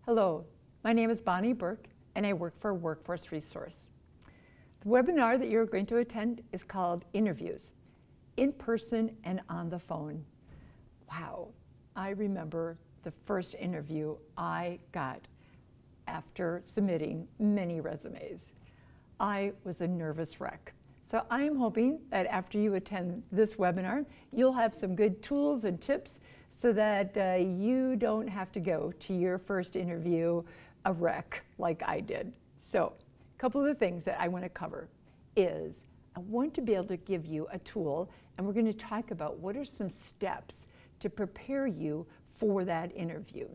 Hello, my name is Bonnie Burke and I work for Workforce Resource. The webinar that you're going to attend is called Interviews, in person and on the phone. Wow, I remember the first interview I got after submitting many resumes. I was a nervous wreck. So I am hoping that after you attend this webinar, you'll have some good tools and tips so that you don't have to go to your first interview a wreck like I did. So a couple of the things that I want to cover is I want to be able to give you a tool, and we're going to talk about what are some steps to prepare you for that interview.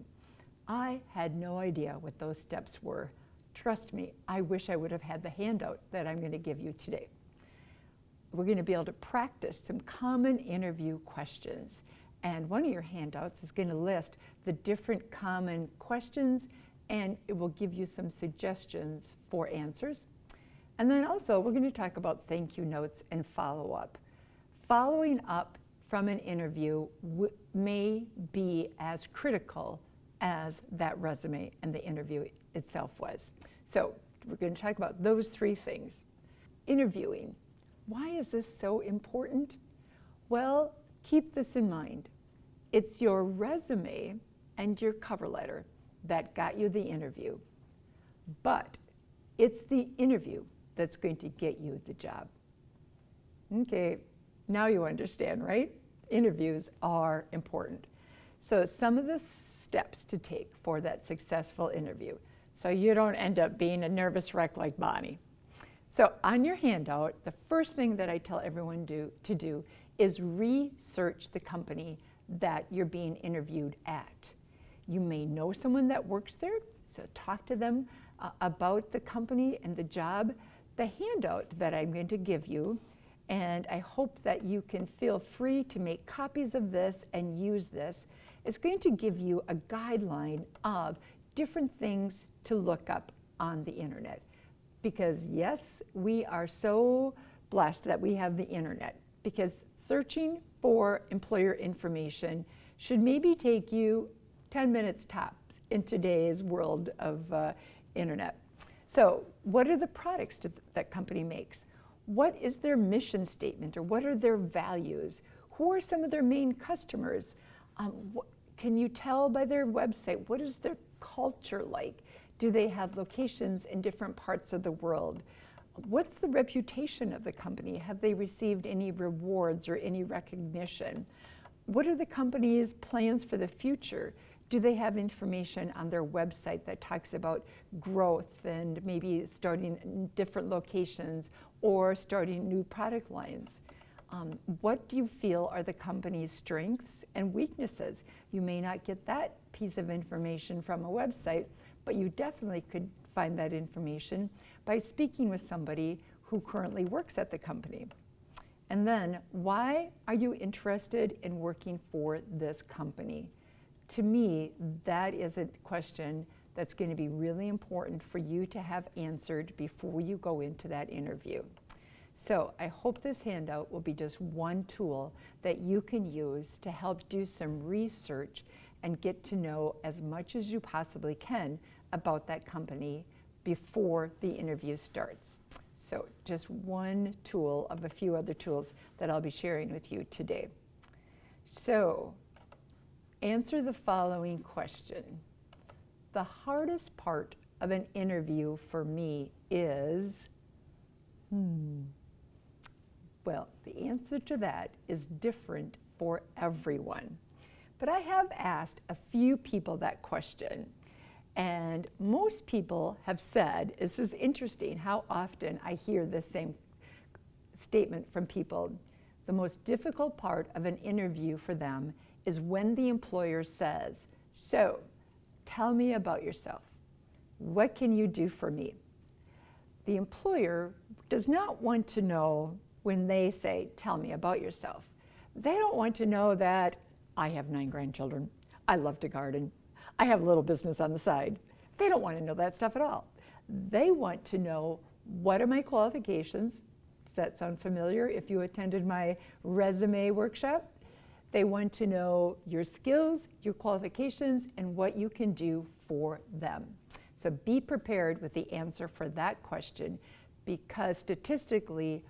I had no idea what those steps were. Trust me, I wish I would have had the handout that I'm going to give you today. We're going to be able to practice some common interview questions. And one of your handouts is going to list the different common questions, and it will give you some suggestions for answers. And then also, we're going to talk about thank you notes and follow-up. Following up from an interview may be as critical as that resume and the interview itself was. So we're going to talk about those three things. Interviewing. Why is this so important? Well, keep this in mind. It's your resume and your cover letter that got you the interview, but it's the interview that's going to get you the job. Okay, now you understand, right? Interviews are important. So some of the steps to take for that successful interview, so you don't end up being a nervous wreck like Bonnie. So on your handout, the first thing that I tell everyone to do is research the company that you're being interviewed at. You may know someone that works there, so talk to them about the company and the job. The handout that I'm going to give you, and I hope that you can feel free to make copies of this and use this, is going to give you a guideline of different things to look up on the internet. Because yes, we are so blessed that we have the internet, because searching for employer information should maybe take you 10 minutes tops in today's world of internet. So what are the products that company makes? What is their mission statement, or what are their values? Who are some of their main customers? Can you tell by their website, what is their culture like? Do they have locations in different parts of the world? What's the reputation of the company? Have they received any rewards or any recognition? What are the company's plans for the future? Do they have information on their website that talks about growth and maybe starting in different locations or starting new product lines? What do you feel are the company's strengths and weaknesses? You may not get that piece of information from a website, but you definitely could find that information by speaking with somebody who currently works at the company. And then, why are you interested in working for this company? To me, that is a question that's going to be really important for you to have answered before you go into that interview. So I hope this handout will be just one tool that you can use to help do some research and get to know as much as you possibly can about that company before the interview starts. So just one tool of a few other tools that I'll be sharing with you today. So answer the following question. The hardest part of an interview for me is, well, the answer to that is different for everyone. But I have asked a few people that question, and most people have said, this is interesting how often I hear this same statement from people. The most difficult part of an interview for them is when the employer says, so tell me about yourself. What can you do for me? The employer does not want to know when they say, tell me about yourself. They don't want to know that I have 9 grandchildren, I love to garden, I have a little business on the side. They don't want to know that stuff at all. They want to know, what are my qualifications? Does that sound familiar if you attended my resume workshop? They want to know your skills, your qualifications, and what you can do for them. So be prepared with the answer for that question, because statistically,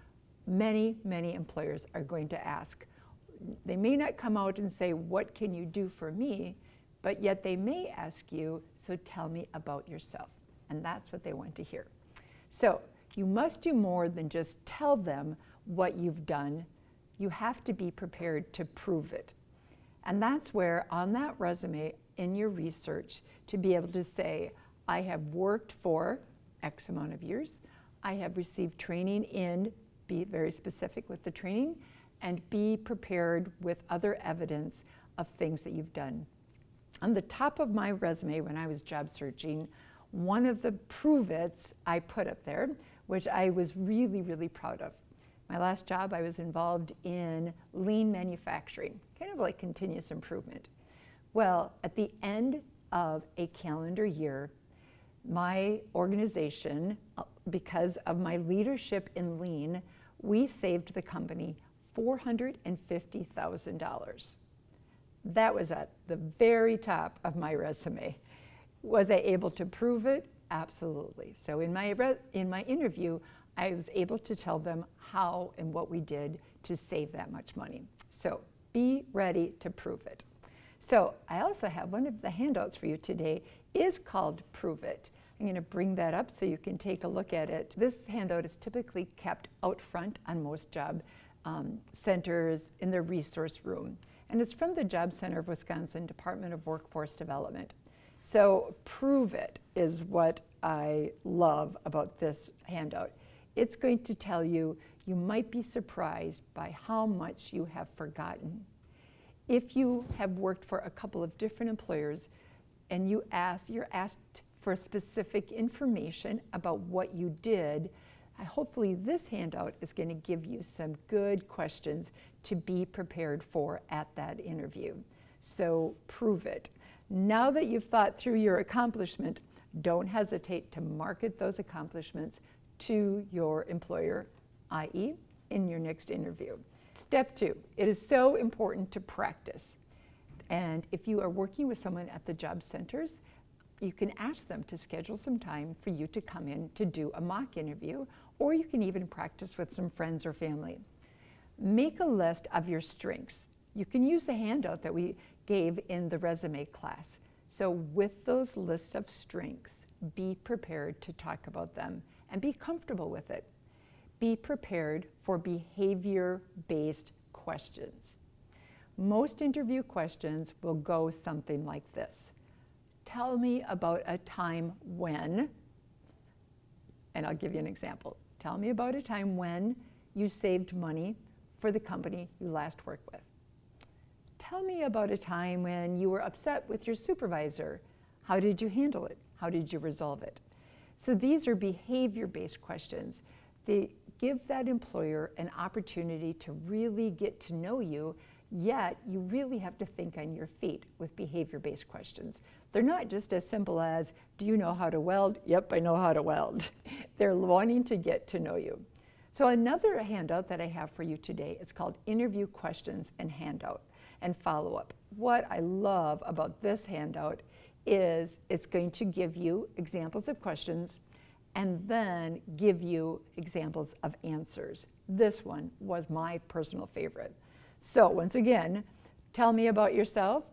many, many employers are going to ask. They may not come out and say, what can you do for me? But yet they may ask you, so tell me about yourself. And that's what they want to hear. So you must do more than just tell them what you've done. You have to be prepared to prove it. And that's where on that resume, in your research, to be able to say, I have worked for X amount of years, I have received training in, be very specific with the training, and be prepared with other evidence of things that you've done. On the top of my resume when I was job searching, one of the prove-its I put up there, which I was really, really proud of. My last job, I was involved in lean manufacturing, kind of like continuous improvement. Well, at the end of a calendar year, my organization, because of my leadership in lean, we saved the company $450,000. That was at the very top of my resume. Was I able to prove it? Absolutely. So in my interview, I was able to tell them how and what we did to save that much money. So be ready to prove it. So I also have one of the handouts for you today is called Prove It. I'm going to bring that up so you can take a look at it. This handout is typically kept out front on most job centers in the resource room. And it's from the Job Center of Wisconsin Department of Workforce Development. So Prove It is what I love about this handout. It's going to tell you, you might be surprised by how much you have forgotten. If you have worked for a couple of different employers and you're asked for specific information about what you did, hopefully this handout is going to give you some good questions to be prepared for at that interview. So prove it. Now that you've thought through your accomplishment, don't hesitate to market those accomplishments to your employer, i.e. in your next interview. Step 2, it is so important to practice. And if you are working with someone at the job centers, you can ask them to schedule some time for you to come in to do a mock interview, or you can even practice with some friends or family. Make a list of your strengths. You can use the handout that we gave in the resume class. So with those lists of strengths, be prepared to talk about them and be comfortable with it. Be prepared for behavior-based questions. Most interview questions will go something like this. Tell me about a time when, and I'll give you an example. Tell me about a time when you saved money for the company you last worked with. Tell me about a time when you were upset with your supervisor. How did you handle it? How did you resolve it? So these are behavior-based questions. They give that employer an opportunity to really get to know you, yet you really have to think on your feet with behavior-based questions. They're not just as simple as, do you know how to weld? Yep, I know how to weld. They're wanting to get to know you. So another handout that I have for you today is called Interview Questions and Handout and Follow-Up. What I love about this handout is it's going to give you examples of questions and then give you examples of answers. This one was my personal favorite. So once again, tell me about yourself.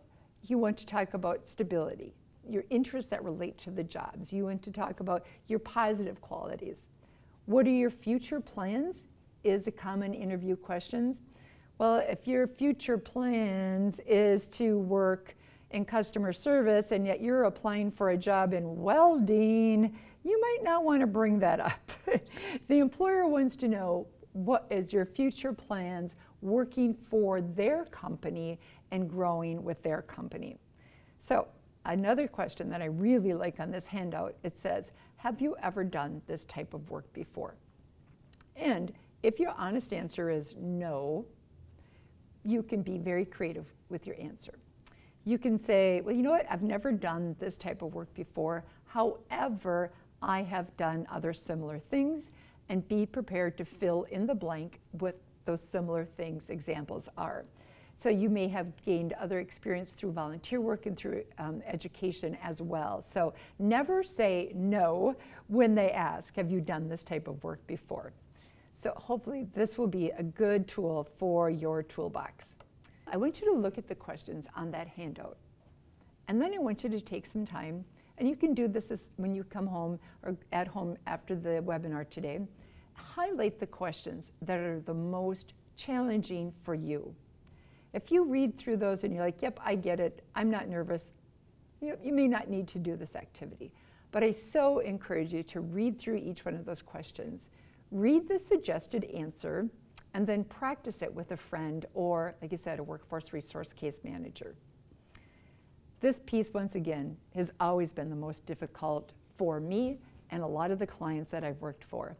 You want to talk about stability, your interests that relate to the jobs. You want to talk about your positive qualities. What are your future plans is a common interview question. Well, if your future plans is to work in customer service and yet you're applying for a job in welding, you might not want to bring that up. The employer wants to know what is your future plans working for their company and growing with their company. So another question that I really like on this handout, it says, have you ever done this type of work before? And if your honest answer is no, you can be very creative with your answer. You can say, well, you know what, I've never done this type of work before. However, I have done other similar things, and be prepared to fill in the blank what those similar things examples are. So you may have gained other experience through volunteer work and through education as well. So never say no when they ask, have you done this type of work before? So hopefully this will be a good tool for your toolbox. I want you to look at the questions on that handout. And then I want you to take some time, and you can do this when you come home or at home after the webinar today. Highlight the questions that are the most challenging for you. If you read through those and you're like, yep, I get it, I'm not nervous, you may not need to do this activity. But I so encourage you to read through each one of those questions. Read the suggested answer and then practice it with a friend or, like I said, a workforce resource case manager. This piece, once again, has always been the most difficult for me and a lot of the clients that I've worked for.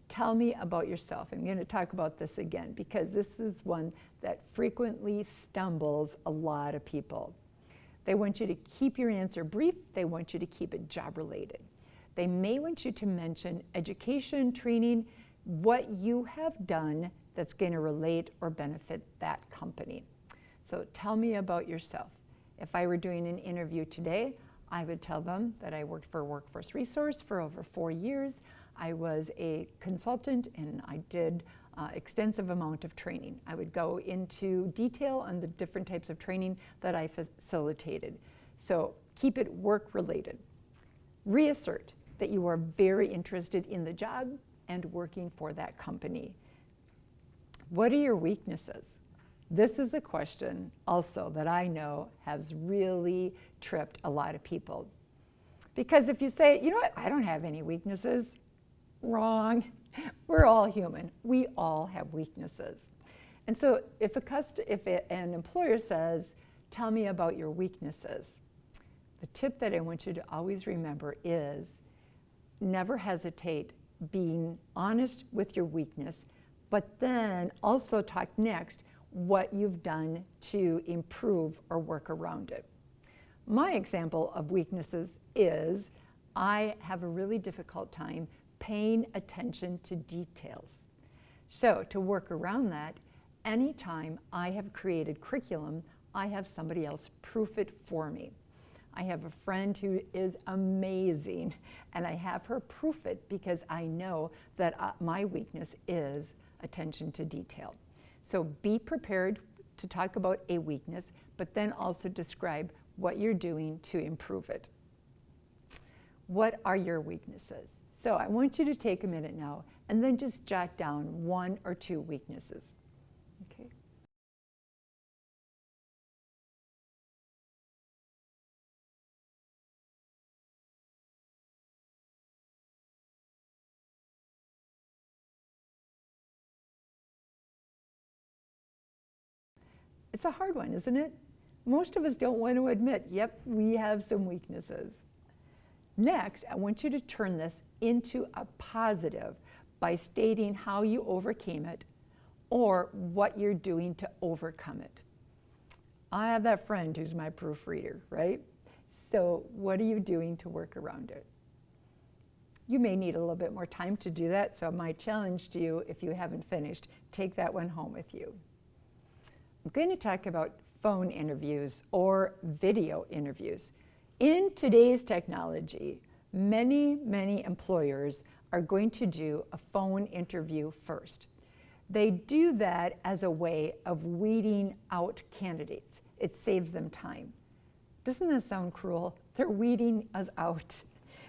Tell me about yourself. I'm going to talk about this again because this is one that frequently stumbles a lot of people. They want you to keep your answer brief. They want you to keep it job related. They may want you to mention education, training, what you have done that's going to relate or benefit that company. So tell me about yourself. If I were doing an interview today, I would tell them that I worked for Workforce Resource for over 4 years. I was a consultant and I did extensive amount of training. I would go into detail on the different types of training that I facilitated. So keep it work related. Reassert that you are very interested in the job and working for that company. What are your weaknesses? This is a question also that I know has really tripped a lot of people. Because if you say, you know what, I don't have any weaknesses, wrong. We're all human. We all have weaknesses. And so if an employer says, tell me about your weaknesses, the tip that I want you to always remember is never hesitate being honest with your weakness, but then also talk next what you've done to improve or work around it. My example of weaknesses is I have a really difficult time paying attention to details. So to work around that, anytime I have created curriculum, I have somebody else proof it for me. I have a friend who is amazing, and I have her proof it because I know that my weakness is attention to detail. So be prepared to talk about a weakness, but then also describe what you're doing to improve it. What are your weaknesses? So I want you to take a minute now and then just jot down 1 or 2 weaknesses. Okay. It's a hard one, isn't it? Most of us don't want to admit, yep, we have some weaknesses. Next, I want you to turn this into a positive by stating how you overcame it or what you're doing to overcome it. I have that friend who's my proofreader, right? So what are you doing to work around it? You may need a little bit more time to do that, so my challenge to you, if you haven't finished, take that one home with you. I'm going to talk about phone interviews or video interviews. In today's technology, many employers are going to do a phone interview first. They do that as a way of weeding out candidates. It saves them time. Doesn't that sound cruel? They're weeding us out.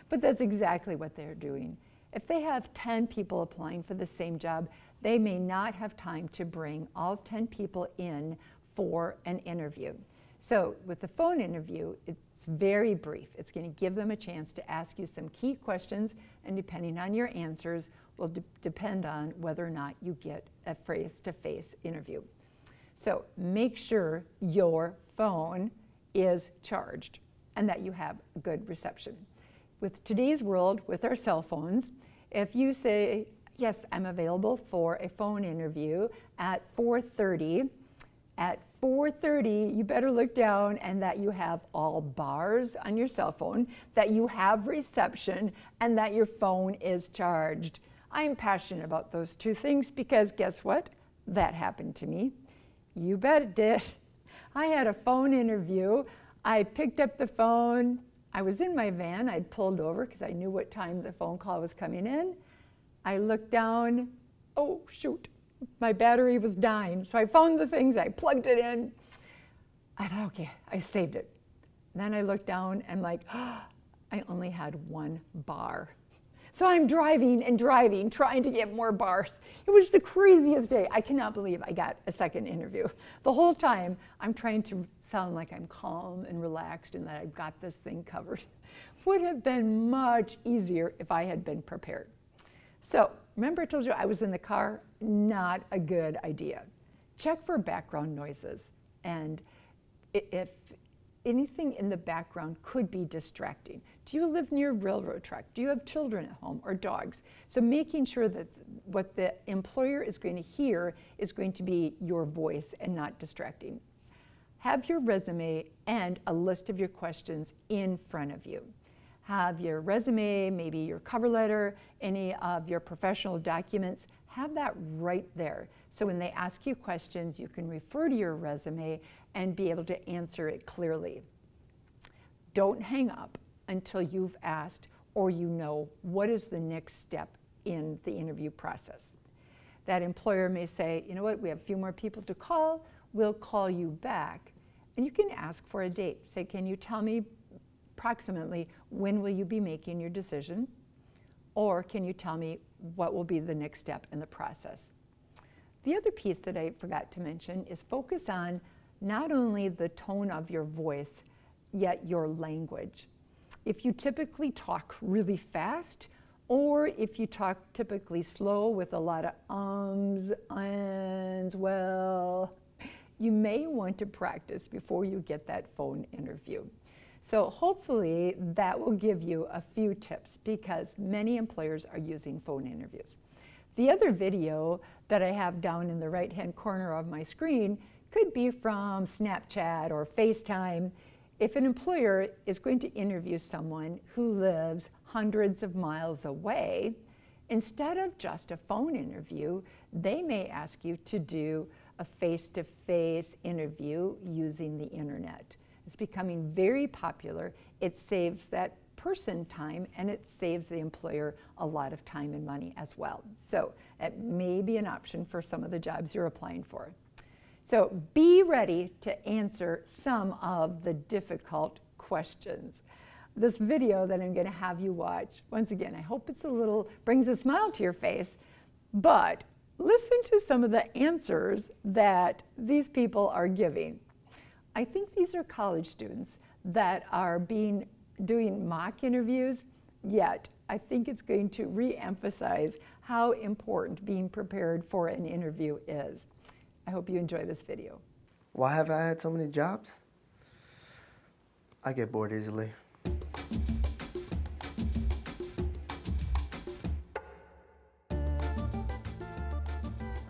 But that's exactly what they're doing. If they have 10 people applying for the same job, they may not have time to bring all 10 people in for an interview. So with the phone interview, it's very brief. It's going to give them a chance to ask you some key questions, and depending on your answers will depend on whether or not you get a face-to-face interview. So make sure your phone is charged and that you have good reception. With today's world, with our cell phones, if you say, yes, I'm available for a phone interview at 4:30, at 4:30, you better look down and that you have all bars on your cell phone, that you have reception, and that your phone is charged. I'm passionate about those 2 things because guess what? That happened to me. You bet it did. I had a phone interview. I picked up the phone. I was in my van. I'd pulled over because I knew what time the phone call was coming in. I looked down. Oh, shoot. My battery was dying. So I found the things. I plugged it in. I thought, okay, I saved it. Then I looked down and like, oh, I only had 1 bar. So I'm driving and driving, trying to get more bars. It was the craziest day. I cannot believe I got a second interview. The whole time, I'm trying to sound like I'm calm and relaxed and that I've got this thing covered. Would have been much easier if I had been prepared. So, remember I told you I was in the car? Not a good idea. Check for background noises. And if anything in the background could be distracting. Do you live near a railroad track? Do you have children at home or dogs? So making sure that what the employer is going to hear is going to be your voice and not distracting. Have your resume and a list of your questions in front of you. Have your resume, maybe your cover letter, any of your professional documents, have that right there. So when they ask you questions, you can refer to your resume and be able to answer it clearly. Don't hang up until you've asked or you know what is the next step in the interview process. That employer may say, you know what, we have a few more people to call, we'll call you back. And you can ask for a date. Say, can you tell me approximately when will you be making your decision? Or can you tell me what will be the next step in the process? The other piece that I forgot to mention is focus on not only the tone of your voice, yet your language. If you typically talk really fast, or if you talk typically slow with a lot of ums, ands, well, you may want to practice before you get that phone interview. So hopefully that will give you a few tips because many employers are using phone interviews. The other video that I have down in the right-hand corner of my screen could be from Snapchat or FaceTime. If an employer is going to interview someone who lives hundreds of miles away, instead of just a phone interview, they may ask you to do a face-to-face interview using the internet. It's becoming very popular. It saves that person time and it saves the employer a lot of time and money as well. So it may be an option for some of the jobs you're applying for. So be ready to answer some of the difficult questions. This video that I'm going to have you watch, once again, I hope it's brings a smile to your face, but listen to some of the answers that these people are giving. I think these are college students that are doing mock interviews, yet I think it's going to re-emphasize how important being prepared for an interview is. I hope you enjoy this video. Why have I had so many jobs? I get bored easily.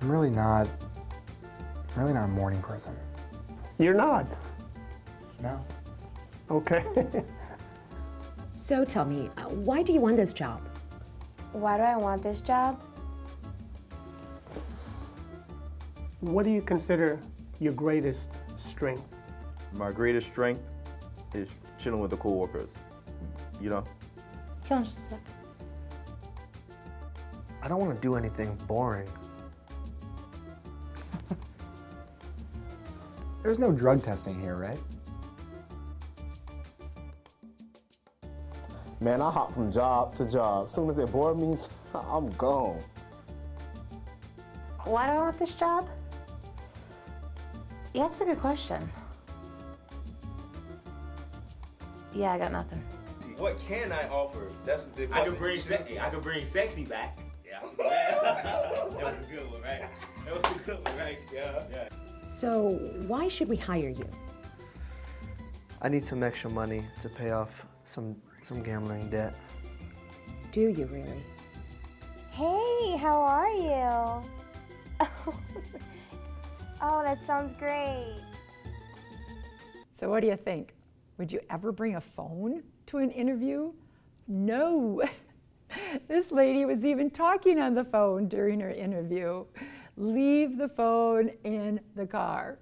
I'm really not a morning person. You're not? No. Okay. So tell me, why do you want this job? Why do I want this job? What do you consider your greatest strength? My greatest strength is chilling with the coworkers, you know? Hold on just a sec. I don't want to do anything boring. There's no drug testing here, right? Man, I hop from job to job. As soon as they bore me, I'm gone. Why do I want this job? Yeah, that's a good question. Yeah, I got nothing. What can I offer? That's the I can bring sexy back. Yeah. That was a good one, right? That was a good one, right? Yeah. So why should we hire you? I need some extra money to pay off some gambling debt. Do you really? Hey, how are you? Oh, that sounds great. So what do you think? Would you ever bring a phone to an interview? No. This lady was even talking on the phone during her interview. Leave the phone in the car.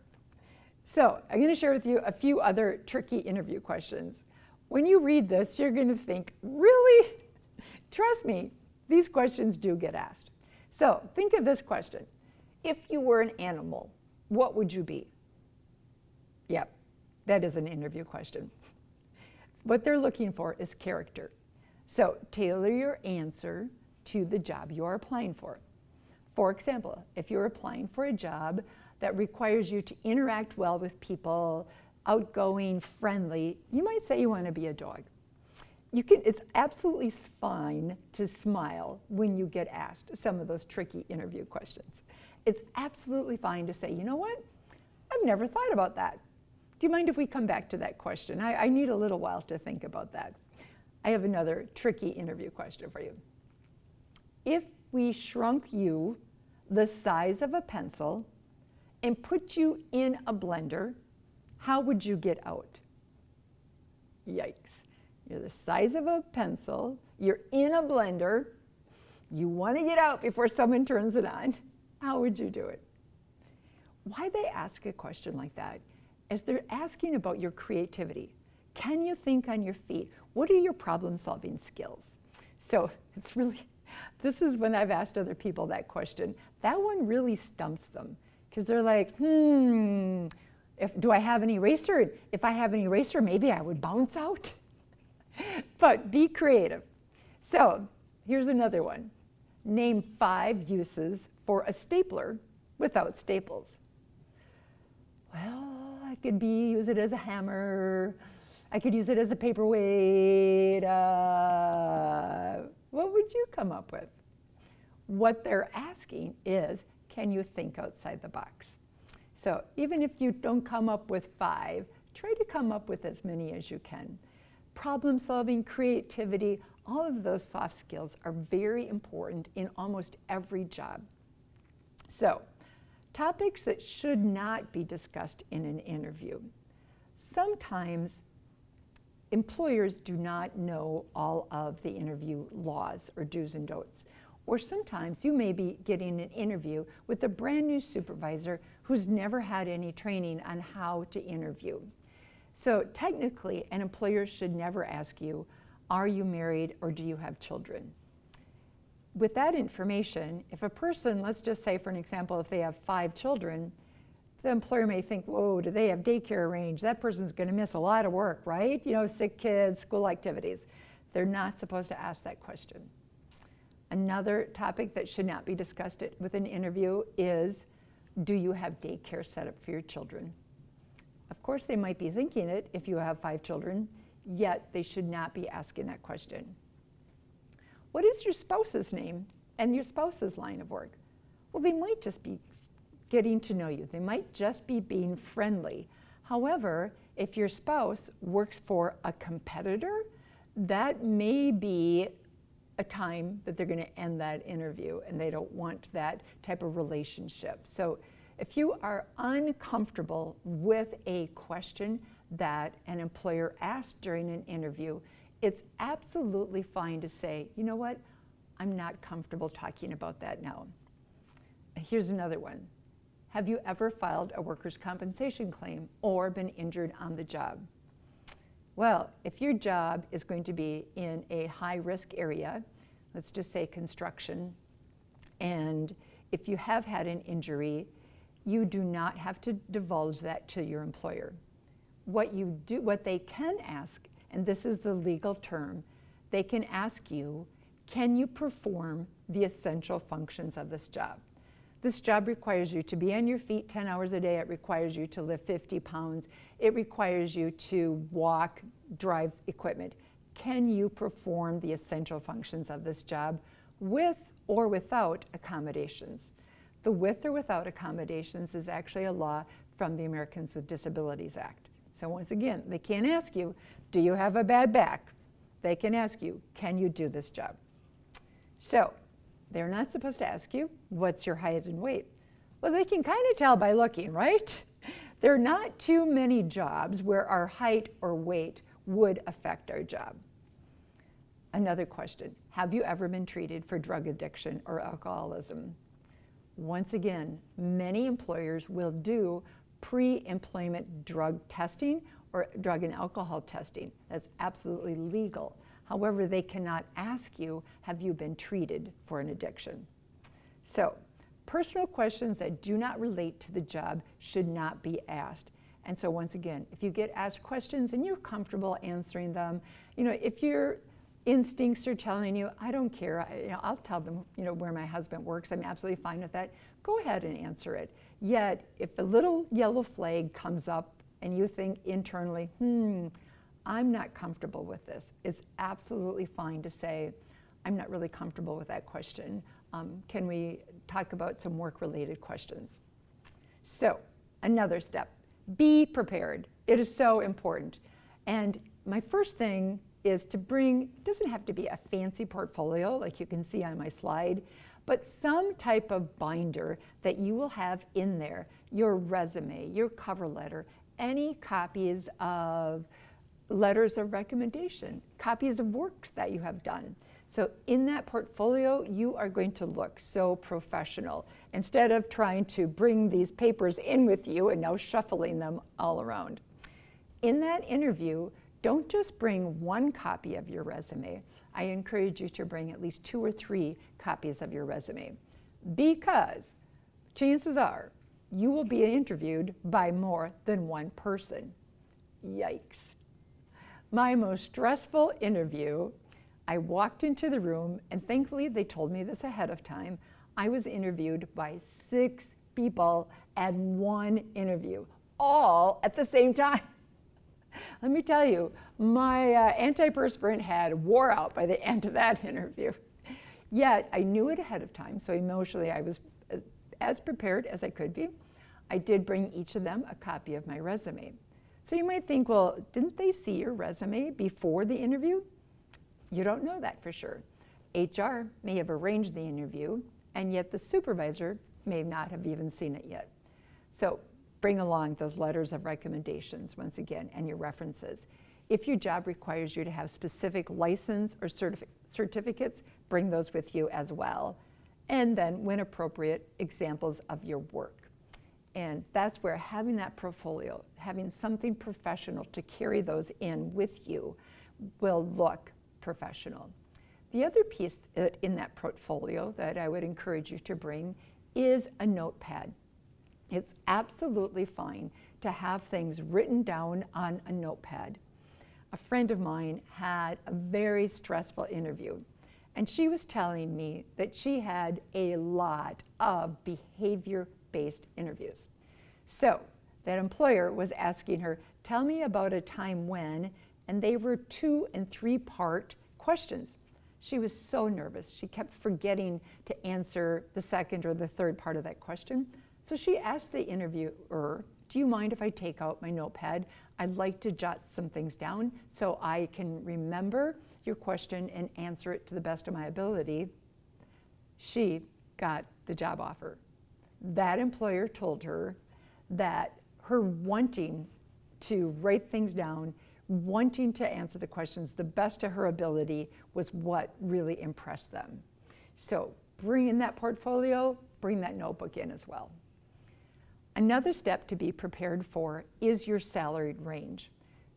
So I'm going to share with you a few other tricky interview questions. When you read this, you're going to think, really? Trust me, these questions do get asked. So think of this question. If you were an animal, what would you be? Yep, that is an interview question. What they're looking for is character. So tailor your answer to the job you're applying for. For example, if you're applying for a job that requires you to interact well with people, outgoing, friendly, you might say you want to be a dog. It's absolutely fine to smile when you get asked some of those tricky interview questions. It's absolutely fine to say, you know what? I've never thought about that. Do you mind if we come back to that question? I need a little while to think about that. I have another tricky interview question for you. If we shrunk you the size of a pencil and put you in a blender, how would you get out? Yikes. You're the size of a pencil, you're in a blender, you want to get out before someone turns it on. How would you do it? Why they ask a question like that is they're asking about your creativity. Can you think on your feet? What are your problem-solving skills? So this is when I've asked other people that question. That one really stumps them because they're like, do I have an eraser? If I have an eraser, maybe I would bounce out. But be creative. So here's another one. Name 5 uses for a stapler without staples. Well, I could use it as a hammer. I could use it as a paperweight. What would you come up with? What they're asking is, can you think outside the box? So even if you don't come up with 5, try to come up with as many as you can. Problem solving, creativity, all of those soft skills are very important in almost every job. So, topics that should not be discussed in an interview. Sometimes employers do not know all of the interview laws or do's and don'ts. Or sometimes you may be getting an interview with a brand new supervisor who's never had any training on how to interview. So technically, an employer should never ask you, are you married or do you have children? With that information, if a person, let's just say for an example, if they have 5 children, the employer may think, whoa, do they have daycare arranged? That person's going to miss a lot of work, right? You know, sick kids, school activities. They're not supposed to ask that question. Another topic that should not be discussed with an interview is, do you have daycare set up for your children? Of course, they might be thinking it if you have 5 children, yet they should not be asking that question. What is your spouse's name and your spouse's line of work? Well, they might just be getting to know you. They might just be being friendly. However, if your spouse works for a competitor, that may be a time that they're going to end that interview, and they don't want that type of relationship. So if you are uncomfortable with a question that an employer asked during an interview, it's absolutely fine to say, you know what, I'm not comfortable talking about that now. Here's another one. Have you ever filed a workers' compensation claim or been injured on the job? Well, if your job is going to be in a high-risk area, let's just say construction, and if you have had an injury, you do not have to divulge that to your employer. What they can ask, and this is the legal term, they can ask you, can you perform the essential functions of this job? This job requires you to be on your feet 10 hours a day. It requires you to lift 50 pounds. It requires you to walk, drive equipment. Can you perform the essential functions of this job with or without accommodations? The with or without accommodations is actually a law from the Americans with Disabilities Act. So once again, they can't ask you, do you have a bad back? They can ask you, can you do this job? So they're not supposed to ask you, what's your height and weight? Well, they can kind of tell by looking, right? There are not too many jobs where our height or weight would affect our job. Another question, have you ever been treated for drug addiction or alcoholism? Once again, many employers will do pre-employment drug testing or drug and alcohol testing. That's absolutely legal. However, they cannot ask you, have you been treated for an addiction? So, personal questions that do not relate to the job should not be asked. And so once again, if you get asked questions and you're comfortable answering them, if your instincts are telling you, I don't care, I'll tell them, where my husband works, I'm absolutely fine with that, go ahead and answer it. Yet, if a little yellow flag comes up and you think internally, I'm not comfortable with this, it's absolutely fine to say, I'm not really comfortable with that question. Can we talk about some work-related questions? So, another step, be prepared. It is so important. And my first thing is to bring, it doesn't have to be a fancy portfolio like you can see on my slide, but some type of binder that you will have in there, your resume, your cover letter, any copies of letters of recommendation, copies of work that you have done. So in that portfolio, you are going to look so professional instead of trying to bring these papers in with you and now shuffling them all around. In that interview, don't just bring one copy of your resume. I encourage you to bring at least 2 or 3 copies of your resume, because chances are you will be interviewed by more than one person. Yikes. My most stressful interview, I walked into the room, and thankfully they told me this ahead of time, I was interviewed by 6 people at one interview, all at the same time. Let me tell you, my antiperspirant had wore out by the end of that interview. Yet I knew it ahead of time, so emotionally I was as prepared as I could be. I did bring each of them a copy of my resume. So you might think, well, didn't they see your resume before the interview? You don't know that for sure. HR may have arranged the interview, and yet the supervisor may not have even seen it yet. So bring along those letters of recommendations once again and your references. If your job requires you to have specific license or certificates, bring those with you as well. And then, when appropriate, examples of your work. And that's where having that portfolio, having something professional to carry those in with you will look professional. The other piece in that portfolio that I would encourage you to bring is a notepad. It's absolutely fine to have things written down on a notepad. A friend of mine had a very stressful interview, and she was telling me that she had a lot of behavior-based interviews. So that employer was asking her, tell me about a time when, and they were 2- and 3-part questions. She was so nervous. She kept forgetting to answer the second or the third part of that question. So she asked the interviewer, do you mind if I take out my notepad? I'd like to jot some things down so I can remember your question and answer it to the best of my ability. She got the job offer. That employer told her that her wanting to write things down, wanting to answer the questions the best of her ability was what really impressed them. So bring in that portfolio, bring that notebook in as well. Another step to be prepared for is your salaried range.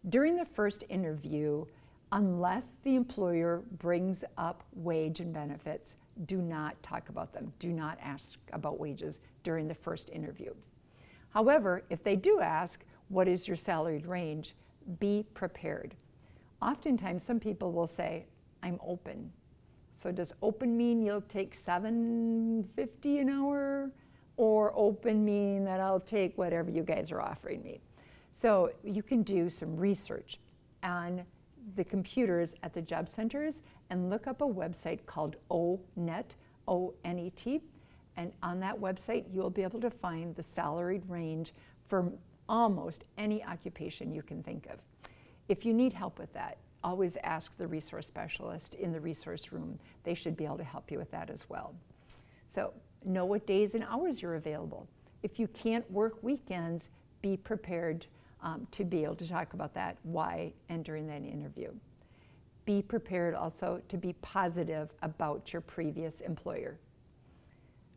During the first interview, unless the employer brings up wage and benefits, do not talk about them. Do not ask about wages during the first interview. However, if they do ask, what is your salaried range? Be prepared. Oftentimes, some people will say, I'm open. So does open mean you'll take $7.50 an hour? Or open mean that I'll take whatever you guys are offering me? So you can do some research on the computers at the job centers and look up a website called ONET, O-N-E-T. And on that website, you'll be able to find the salaried range for almost any occupation you can think of. If you need help with that, always ask the resource specialist in the resource room. They should be able to help you with that as well. So know what days and hours you're available. If you can't work weekends, be prepared to be able to talk about that, why, and during that interview. Be prepared also to be positive about your previous employer.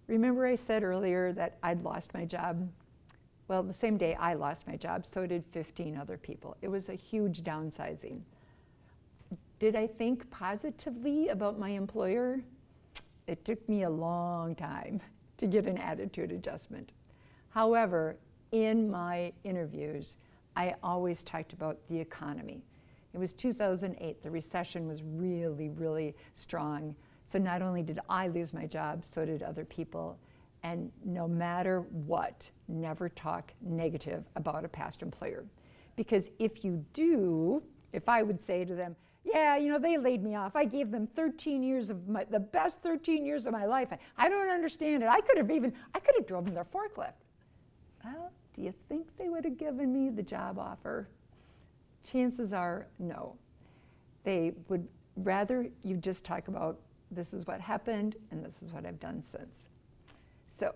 Remember I said earlier that I'd lost my job? Well, the same day I lost my job, so did 15 other people. It was a huge downsizing. Did I think positively about my employer? It took me a long time to get an attitude adjustment. However, in my interviews, I always talked about the economy. It was 2008. The recession was really, really strong. So not only did I lose my job, so did other people. And no matter what, never talk negative about a past employer. Because if you do, if I would say to them, yeah, you know, they laid me off. I gave them 13 years of the best 13 years of my life. I don't understand it. I could have driven their forklift. Well, do you think they would have given me the job offer? Chances are no. They would rather you just talk about this is what happened and this is what I've done since. So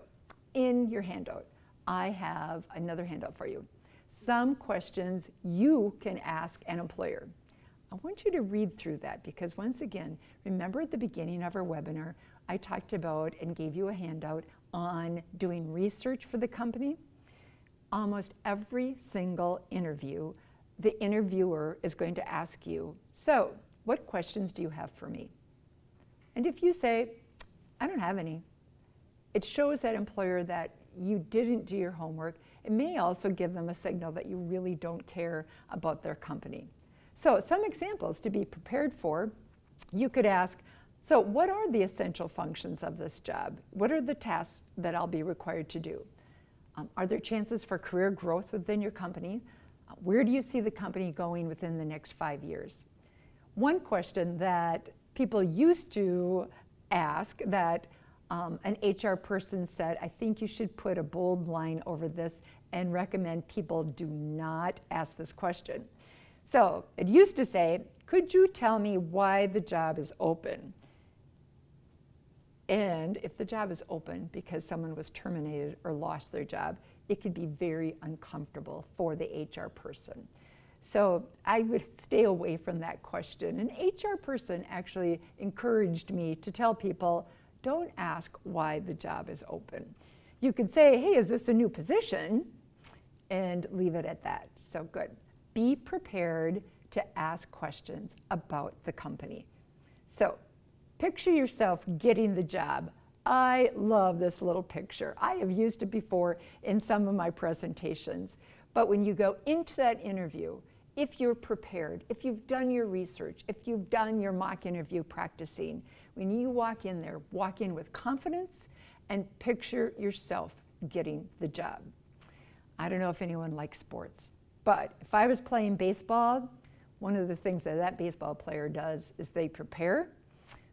in your handout, I have another handout for you. Some questions you can ask an employer. I want you to read through that because once again, remember at the beginning of our webinar, I talked about and gave you a handout on doing research for the company. Almost every single interview, the interviewer is going to ask you, so what questions do you have for me? And if you say, I don't have any, it shows that employer that you didn't do your homework. It may also give them a signal that you really don't care about their company. So some examples to be prepared for, you could ask, so what are the essential functions of this job? What are the tasks that I'll be required to do? Are there chances for career growth within your company? Where do you see the company going within the next 5 years? One question that people used to ask that an HR person said, I think you should put a bold line over this and recommend people do not ask this question. So it used to say, could you tell me why the job is open? And if the job is open because someone was terminated or lost their job, it could be very uncomfortable for the HR person. So I would stay away from that question. An HR person actually encouraged me to tell people, don't ask why the job is open. You could say, hey, is this a new position? And leave it at that. So good. Be prepared to ask questions about the company. So picture yourself getting the job. I love this little picture. I have used it before in some of my presentations. But when you go into that interview, if you're prepared, if you've done your research, if you've done your mock interview practicing, when you walk in there, walk in with confidence and picture yourself getting the job. I don't know if anyone likes sports, but if I was playing baseball, one of the things that that baseball player does is they prepare,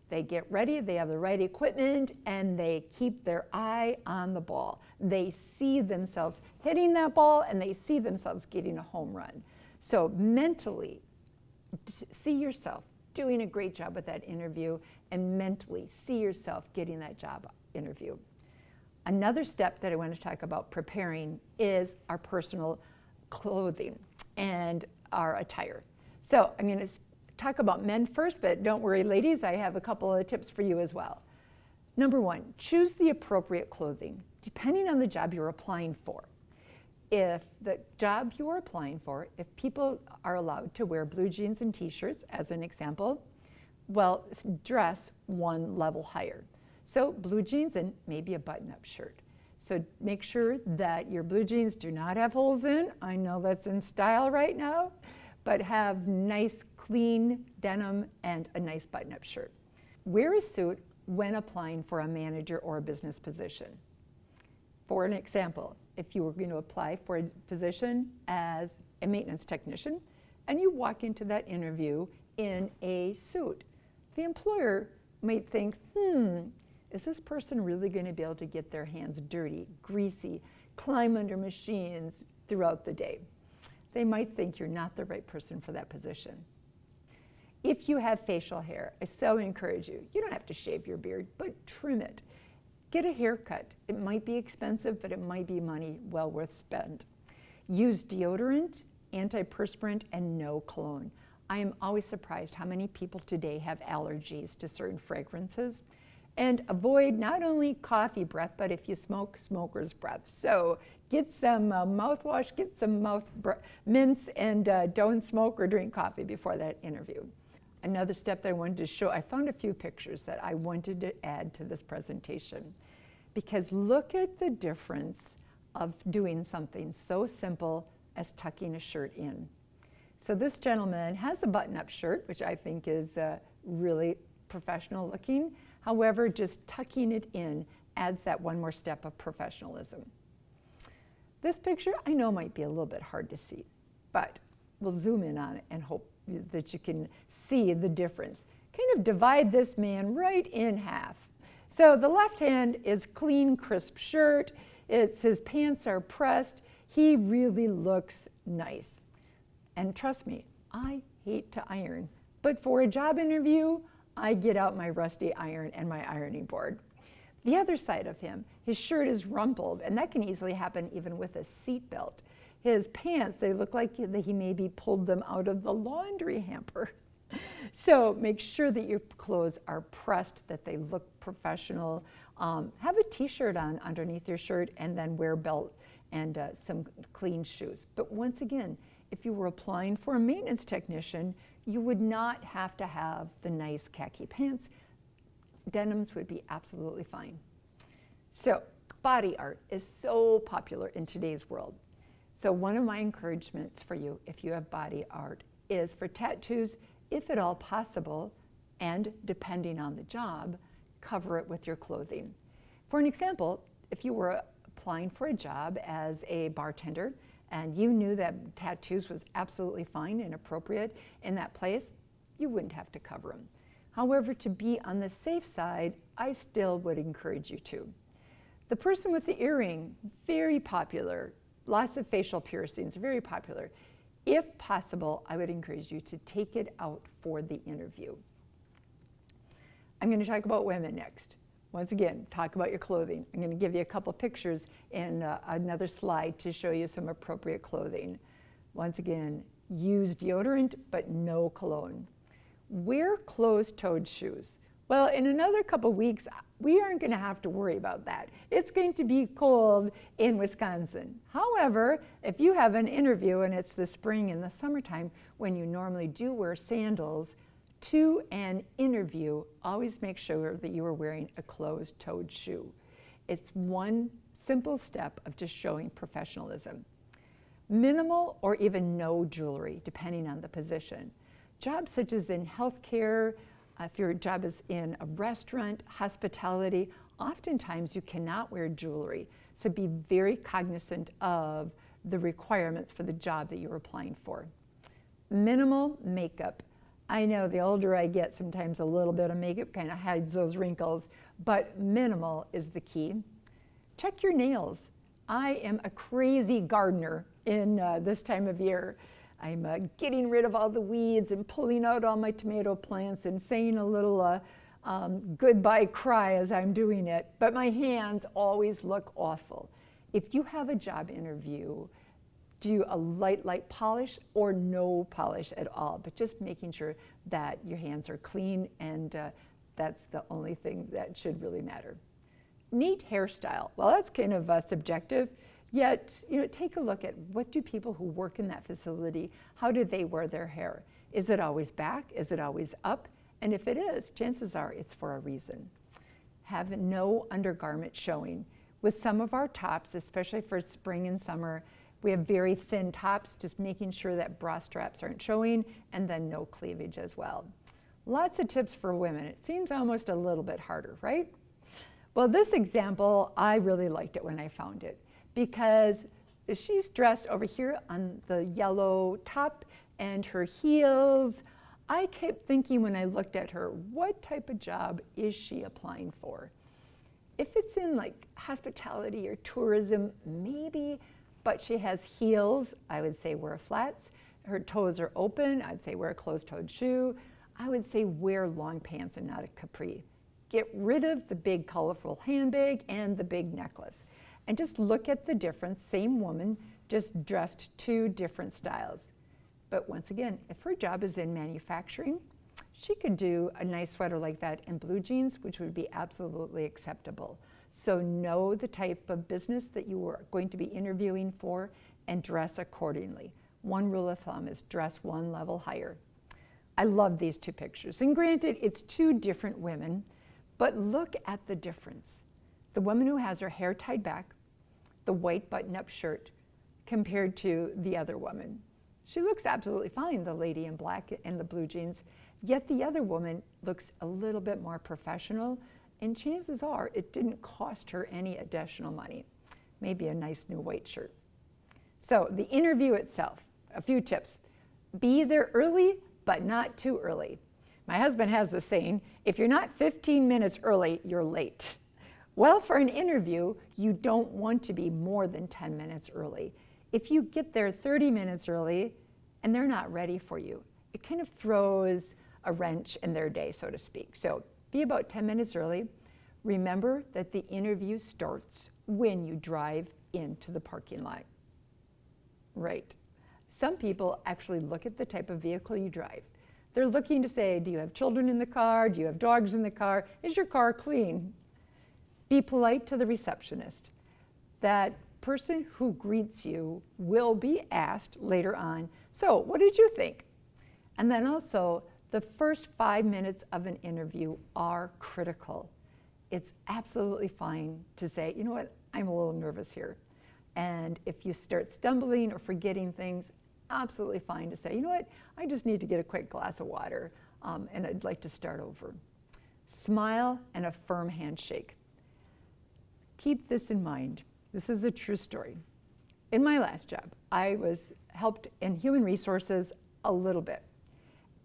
they get ready, they have the right equipment, and they keep their eye on the ball. They see themselves hitting that ball, and they see themselves getting a home run. So mentally, see yourself doing a great job with that interview, and mentally see yourself getting that job interview. Another step that I want to talk about preparing is our personal clothing and our attire. So I'm going to talk about men first, but don't worry, ladies, I have a couple of tips for you as well. Number one, choose the appropriate clothing, depending on the job you're applying for. If the job you're applying for, if people are allowed to wear blue jeans and t-shirts, as an example, well, dress one level higher. So blue jeans and maybe a button-up shirt. So make sure that your blue jeans do not have holes in. I know that's in style right now, but have nice, clean denim and a nice button-up shirt. Wear a suit when applying for a manager or a business position. For an example, if you were going to apply for a position as a maintenance technician and you walk into that interview in a suit, the employer might think, is this person really going to be able to get their hands dirty, greasy, climb under machines throughout the day? They might think you're not the right person for that position. If you have facial hair, I so encourage you. You don't have to shave your beard, but trim it. Get a haircut. It might be expensive, but it might be money well worth spent. Use deodorant, antiperspirant, and no cologne. I am always surprised how many people today have allergies to certain fragrances. And avoid not only coffee breath, but if you smoke, smoker's breath. So get some mouthwash, get some mints, and don't smoke or drink coffee before that interview. Another step that I wanted to show, I found a few pictures that I wanted to add to this presentation. Because look at the difference of doing something so simple as tucking a shirt in. So this gentleman has a button-up shirt, which I think is really professional looking. However, just tucking it in adds that one more step of professionalism. This picture I know might be a little bit hard to see, but we'll zoom in on it and hope that you can see the difference. Kind of divide this man right in half. So the left hand is clean, crisp shirt. His pants are pressed. He really looks nice. And trust me, I hate to iron, but for a job interview, I get out my rusty iron and my ironing board. The other side of him, his shirt is rumpled, and that can easily happen even with a seat belt. His pants, they look like he maybe pulled them out of the laundry hamper. So make sure that your clothes are pressed, that they look professional. Have a t-shirt on underneath your shirt, and then wear a belt and some clean shoes. But once again, if you were applying for a maintenance technician, you would not have to have the nice khaki pants. Denims would be absolutely fine. So body art is so popular in today's world. So one of my encouragements for you, if you have body art, is for tattoos, if at all possible, and depending on the job, cover it with your clothing. For an example, if you were applying for a job as a bartender and you knew that tattoos was absolutely fine and appropriate in that place, you wouldn't have to cover them. However, to be on the safe side, I still would encourage you to. The person with the earring, very popular. Lots of facial piercings, very popular. If possible, I would encourage you to take it out for the interview. I'm going to talk about women next. Once again, talk about your clothing. I'm going to give you a couple pictures in another slide to show you some appropriate clothing. Once again, use deodorant, but no cologne. Wear closed-toed shoes. Well, in another couple weeks, we aren't going to have to worry about that. It's going to be cold in Wisconsin. However, if you have an interview and it's the spring and the summertime when you normally do wear sandals, to an interview, always make sure that you are wearing a closed-toed shoe. It's one simple step of just showing professionalism. Minimal or even no jewelry, depending on the position. Jobs such as in healthcare, if your job is in a restaurant, hospitality, oftentimes you cannot wear jewelry. So be very cognizant of the requirements for the job that you're applying for. Minimal makeup. I know the older I get, sometimes a little bit of makeup kind of hides those wrinkles, but minimal is the key. Check your nails. I am a crazy gardener in this time of year. I'm getting rid of all the weeds and pulling out all my tomato plants and saying a little goodbye cry as I'm doing it, but my hands always look awful. If you have a job interview, do a light polish or no polish at all, but just making sure that your hands are clean, and that's the only thing that should really matter. Neat hairstyle. Well, that's kind of subjective. Yet, take a look at what do people who work in that facility, how do they wear their hair? Is it always back? Is it always up? And if it is, chances are it's for a reason. Have no undergarment showing. With some of our tops, especially for spring and summer, we have very thin tops, just making sure that bra straps aren't showing, and then no cleavage as well. Lots of tips for women. It seems almost a little bit harder, right? Well, this example, I really liked it when I found it, because she's dressed over here on the yellow top and her heels. I kept thinking when I looked at her, what type of job is she applying for? If it's in like hospitality or tourism, maybe, but she has heels, I would say wear flats. Her toes are open, I'd say wear a closed-toed shoe. I would say wear long pants and not a capri. Get rid of the big colorful handbag and the big necklace. And just look at the difference, same woman, just dressed two different styles. But once again, if her job is in manufacturing, she could do a nice sweater like that in blue jeans, which would be absolutely acceptable. So know the type of business that you are going to be interviewing for and dress accordingly. One rule of thumb is dress one level higher. I love these two pictures. And granted, it's two different women, but look at the difference. The woman who has her hair tied back, the white button-up shirt, compared to the other woman. She looks absolutely fine, the lady in black and the blue jeans, yet the other woman looks a little bit more professional, and chances are it didn't cost her any additional money. Maybe a nice new white shirt. So the interview itself, a few tips. Be there early, but not too early. My husband has the saying, if you're not 15 minutes early, you're late. Well, for an interview, you don't want to be more than 10 minutes early. If you get there 30 minutes early and they're not ready for you, it kind of throws a wrench in their day, so to speak. So be about 10 minutes early. Remember that the interview starts when you drive into the parking lot. Right. Some people actually look at the type of vehicle you drive. They're looking to say, do you have children in the car? Do you have dogs in the car? Is your car clean? Be polite to the receptionist. That person who greets you will be asked later on, so what did you think? And then also, the first 5 minutes of an interview are critical. It's absolutely fine to say, you know what, I'm a little nervous here. And if you start stumbling or forgetting things, absolutely fine to say, you know what, I just need to get a quick glass of water and I'd like to start over. Smile and a firm handshake. Keep this in mind. This is a true story. In my last job, I was helped in human resources a little bit,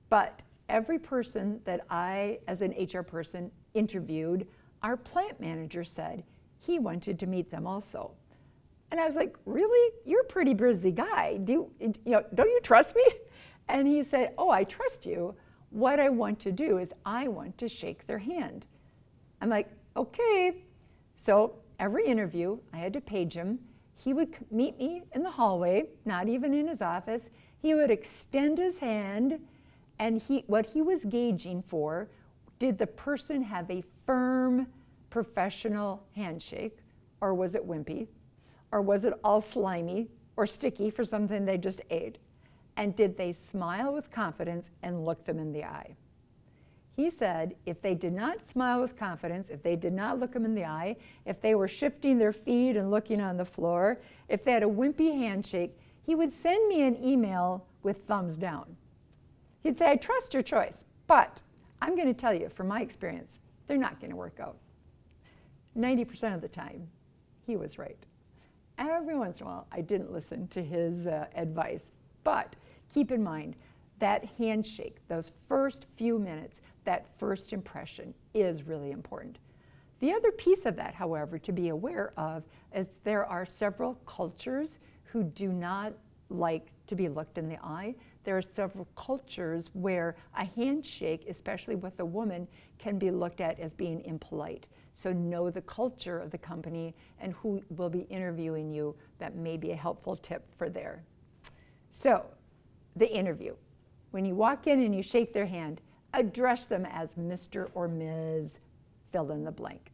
but every person that I, as an HR person, interviewed, our plant manager said he wanted to meet them also. And I was like, really? You're a pretty busy guy. Don't you trust me? And he said, oh, I trust you. What I want to do is I want to shake their hand. I'm like, okay. So every interview, I had to page him. He would meet me in the hallway, not even in his office. He would extend his hand, and what he was gauging for, did the person have a firm, professional handshake, or was it wimpy? Or was it all slimy or sticky for something they just ate? And did they smile with confidence and look them in the eye? He said if they did not smile with confidence, if they did not look them in the eye, if they were shifting their feet and looking on the floor, if they had a wimpy handshake, he would send me an email with thumbs down. He'd say, I trust your choice, but I'm going to tell you, from my experience, they're not going to work out. 90% of the time, he was right. Every once in a while, I didn't listen to his advice, but keep in mind that handshake, those first few minutes, that first impression is really important. The other piece of that, however, to be aware of is there are several cultures who do not like to be looked in the eye. There are several cultures where a handshake, especially with a woman, can be looked at as being impolite. So know the culture of the company and who will be interviewing you. That may be a helpful tip for there. So the interview. When you walk in and you shake their hand, address them as Mr. or Ms. fill in the blank.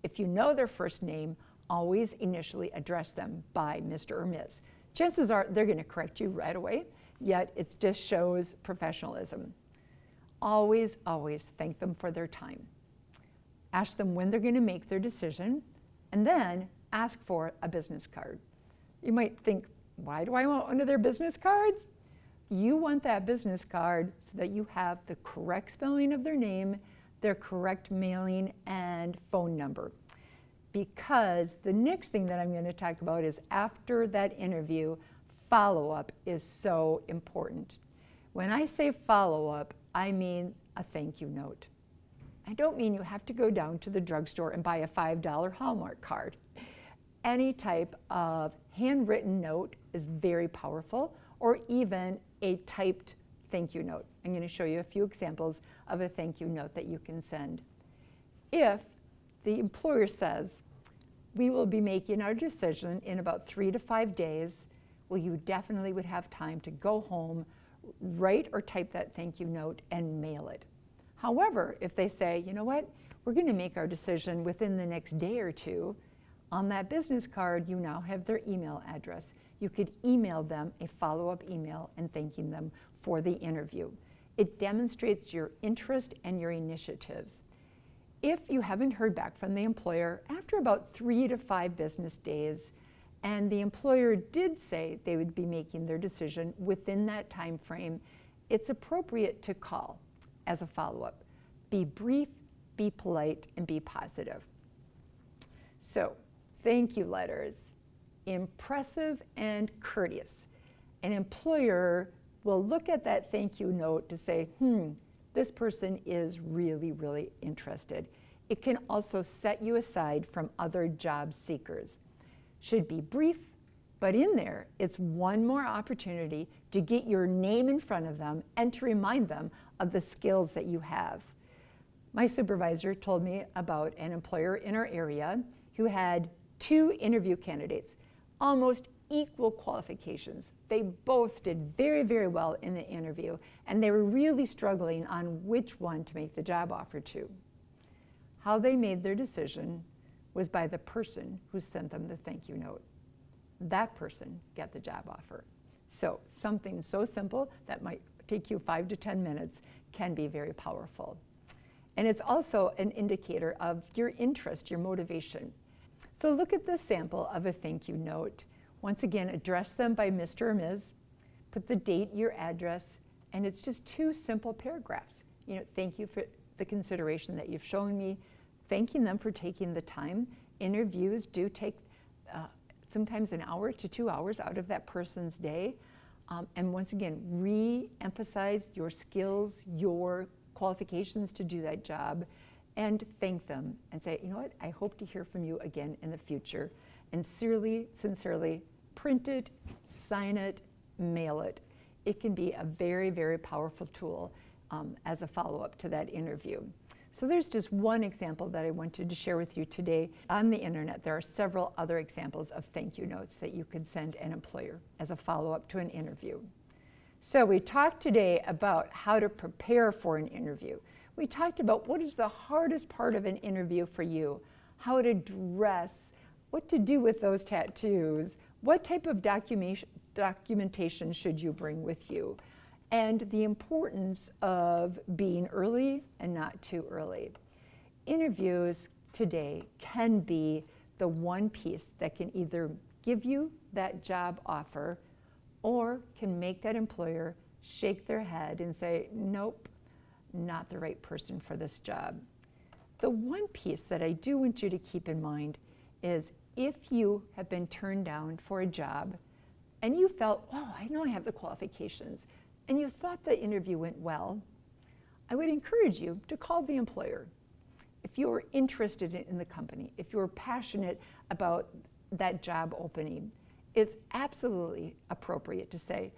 If you know their first name, always initially address them by Mr. or Ms. Chances are they're going to correct you right away, yet it just shows professionalism. Always, always thank them for their time. Ask them when they're going to make their decision, and then ask for a business card. You might think, why do I want one of their business cards? You want that business card so that you have the correct spelling of their name, their correct mailing, and phone number. Because the next thing that I'm going to talk about is after that interview, follow-up is so important. When I say follow-up, I mean a thank you note. I don't mean you have to go down to the drugstore and buy a $5 Hallmark card. Any type of handwritten note is very powerful, or even a typed thank you note. I'm going to show you a few examples of a thank you note that you can send. If the employer says, we will be making our decision in about 3 to 5 days, well, you definitely would have time to go home, write or type that thank you note, and mail it. However, if they say, you know what, we're going to make our decision within the next day or two, on that business card, you now have their email address. You could email them a follow-up email and thanking them for the interview. It demonstrates your interest and your initiatives. If you haven't heard back from the employer after about 3 to 5 business days, and the employer did say they would be making their decision within that time frame, it's appropriate to call as a follow-up. Be brief, be polite, and be positive. So, thank you letters, impressive and courteous. An employer will look at that thank you note to say, this person is really, really interested. It can also set you aside from other job seekers. Should be brief, but in there, it's one more opportunity to get your name in front of them and to remind them of the skills that you have. My supervisor told me about an employer in our area who had 2 interview candidates, almost equal qualifications. They both did very, very well in the interview, and they were really struggling on which one to make the job offer to. How they made their decision was by the person who sent them the thank you note. That person got the job offer. So something so simple that might take you 5 to 10 minutes can be very powerful. And it's also an indicator of your interest, your motivation. So look at the sample of a thank you note. Once again, address them by Mr. or Ms. Put the date, your address, and it's just 2 simple paragraphs. You know, thank you for the consideration that you've shown me, thanking them for taking the time. Interviews do take sometimes an hour to 2 hours out of that person's day. And once again, re-emphasize your skills, your qualifications to do that job, and thank them and say, you know what, I hope to hear from you again in the future. And sincerely print it, sign it, mail it. It can be a very, very powerful tool as a follow-up to that interview. So there's just one example that I wanted to share with you today. On the internet, there are several other examples of thank you notes that you could send an employer as a follow-up to an interview. So we talked today about how to prepare for an interview. We talked about what is the hardest part of an interview for you, how to dress, what to do with those tattoos, what type of documentation should you bring with you, and the importance of being early and not too early. Interviews today can be the one piece that can either give you that job offer or can make that employer shake their head and say, nope, not the right person for this job. The one piece that I do want you to keep in mind is if you have been turned down for a job and you felt, oh, I know I have the qualifications, and you thought the interview went well, I would encourage you to call the employer. If you are interested in the company, if you're passionate about that job opening, it's absolutely appropriate to say,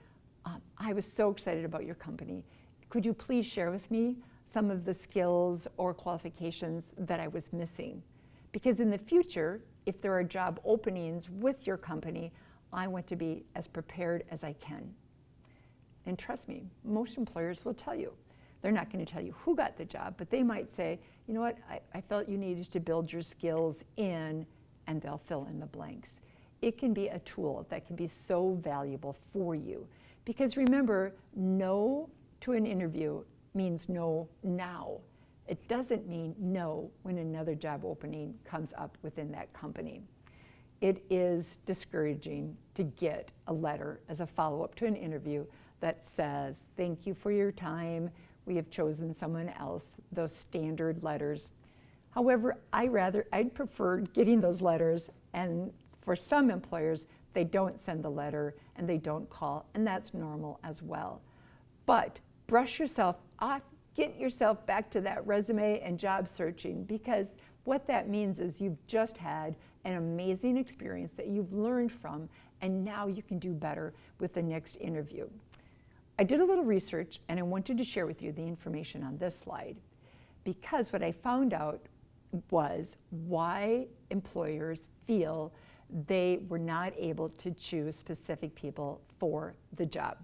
I was so excited about your company. Could you please share with me some of the skills or qualifications that I was missing? Because in the future, if there are job openings with your company, I want to be as prepared as I can. And trust me, most employers will tell you. They're not going to tell you who got the job, but they might say, you know what, I felt you needed to build your skills in, and they'll fill in the blanks. It can be a tool that can be so valuable for you. Because remember, no to an interview means no now. It doesn't mean no when another job opening comes up within that company. It is discouraging to get a letter as a follow-up to an interview that says, thank you for your time, we have chosen someone else, those standard letters. However, I'd prefer getting those letters, and for some employers, they don't send the letter and they don't call, and that's normal as well. But brush yourself off, get yourself back to that resume and job searching, because what that means is you've just had an amazing experience that you've learned from, and now you can do better with the next interview. I did a little research and I wanted to share with you the information on this slide, because what I found out was why employers feel they were not able to choose specific people for the job.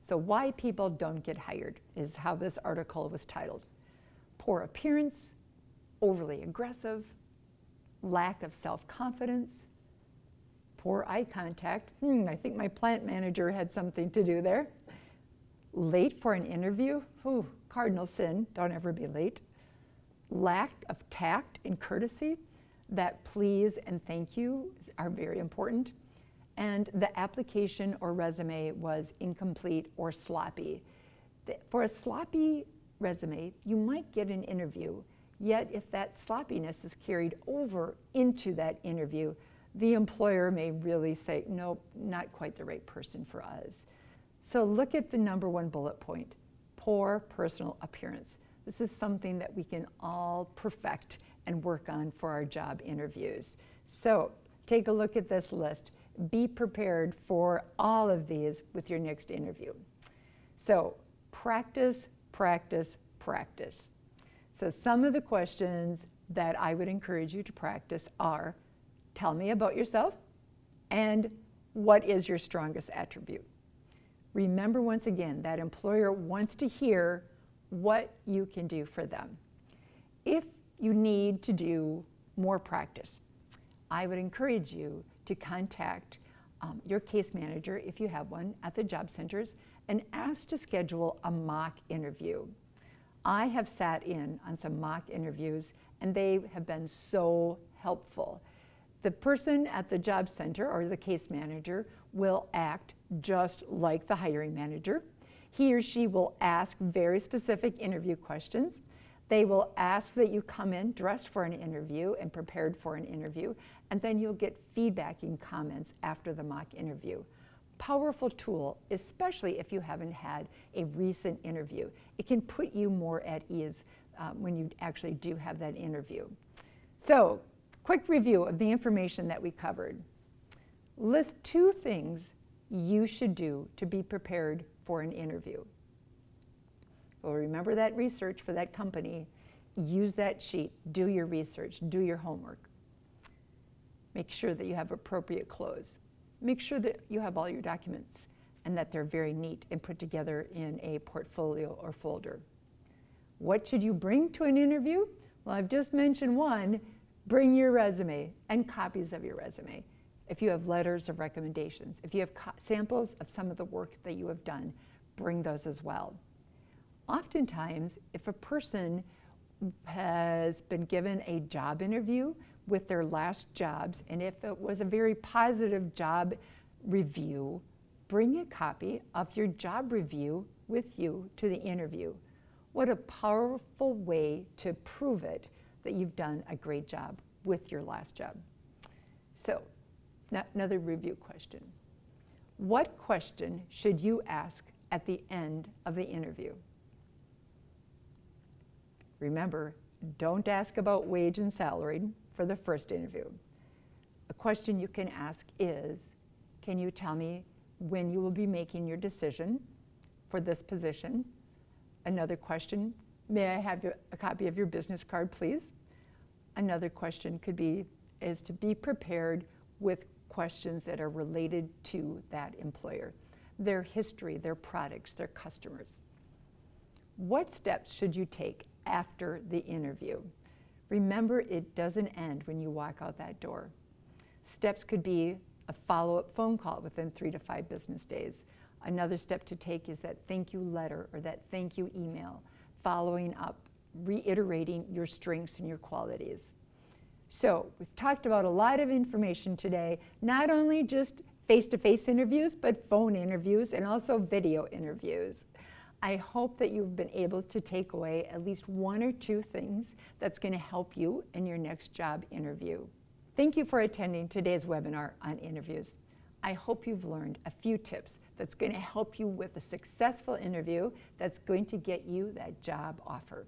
So why people don't get hired is how this article was titled. poor appearance, overly aggressive, lack of self-confidence, poor eye contact. I think my plant manager had something to do there. Late for an interview. Cardinal sin, don't ever be late. Lack of tact and courtesy. That please and thank you are very important. And the application or resume was incomplete or sloppy. For a sloppy resume, you might get an interview, yet if that sloppiness is carried over into that interview, the employer may really say, nope, not quite the right person for us. So look at the number one bullet point, poor personal appearance. This is something that we can all perfect and work on for our job interviews. So take a look at this list. Be prepared for all of these with your next interview. So practice, practice, practice. So some of the questions that I would encourage you to practice are, tell me about yourself, and what is your strongest attribute? Remember once again, that employer wants to hear what you can do for them. If you need to do more practice, I would encourage you to contact your case manager, if you have one, at the job centers and ask to schedule a mock interview. I have sat in on some mock interviews and they have been so helpful. The person at the job center or the case manager will act just like the hiring manager. He or she will ask very specific interview questions. They will ask that you come in dressed for an interview and prepared for an interview, and then you'll get feedback and comments after the mock interview. Powerful tool, especially if you haven't had a recent interview. It can put you more at ease when you actually do have that interview. So, quick review of the information that we covered. List 2 things you should do to be prepared for an interview. Well, remember that research for that company. Use that sheet. Do your research. Do your homework. Make sure that you have appropriate clothes. Make sure that you have all your documents and that they're very neat and put together in a portfolio or folder. What should you bring to an interview? Well, I've just mentioned one. Bring your resume and copies of your resume. If you have letters of recommendations, if you have samples of some of the work that you have done, bring those as well. Oftentimes, if a person has been given a job interview with their last jobs, and if it was a very positive job review, bring a copy of your job review with you to the interview. What a powerful way to prove it that you've done a great job with your last job. So, another review question. What question should you ask at the end of the interview? Remember, don't ask about wage and salary for the first interview. A question you can ask is, can you tell me when you will be making your decision for this position? Another question, may I have a copy of your business card, please? Another question is to be prepared with questions that are related to that employer, their history, their products, their customers. What steps should you take after the interview? Remember, it doesn't end when you walk out that door. Steps could be a follow-up phone call within 3 to 5 business days. Another step to take is that thank you letter or that thank you email, following up, reiterating your strengths and your qualities. So we've talked about a lot of information today, not only just face-to-face interviews, but phone interviews and also video interviews. I hope that you've been able to take away at least 1 or 2 things that's going to help you in your next job interview. Thank you for attending today's webinar on interviews. I hope you've learned a few tips that's going to help you with a successful interview that's going to get you that job offer.